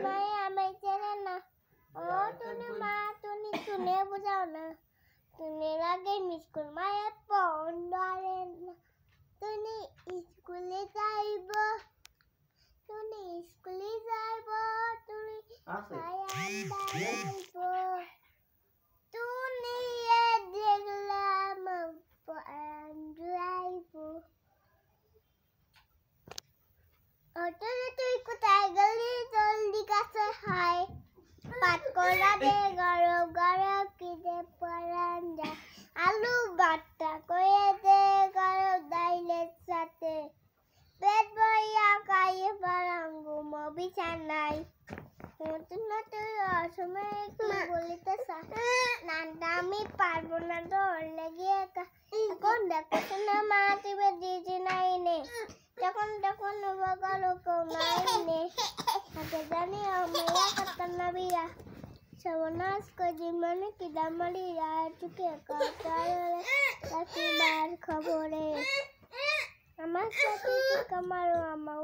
মায়ে আমায় চেনে না। ও টুনি মা, টুনি বুঝাও না। টুনির আগে স্কুল মায়ে ফোন ধরে না। টুনি স্কুলে যাইব, টুনি স্কুলে যাইব, টুনি বারান্দা যাইব। টুনি দেখলাম বারান্দা যাইব। ও টুনি তুই কোথায় গেলি? জলদি কাছে হায়। পাট কলা দে গরম গরম খিদে বারান্দা। আলু ভর্তা করে দে গরম ডাইলের সাথে। পেট ভরিয়া খাইয়ে পারাম ঘুমো বিছানায়। নতুন নতুন অসময়ে একটু বলিতেছ না, আমি পারবো না, ডর লেগে এখন দেখো না মা টিভি দিয়েছি নাইনে। যখন তখন বগলো কমাইনে। আগে জানি আমরা করতাম না বিয়া। সর্বনাশ করে মানে কি দামালিয়া চুকে কাটার খবরে আমার সাথে কামারো আমার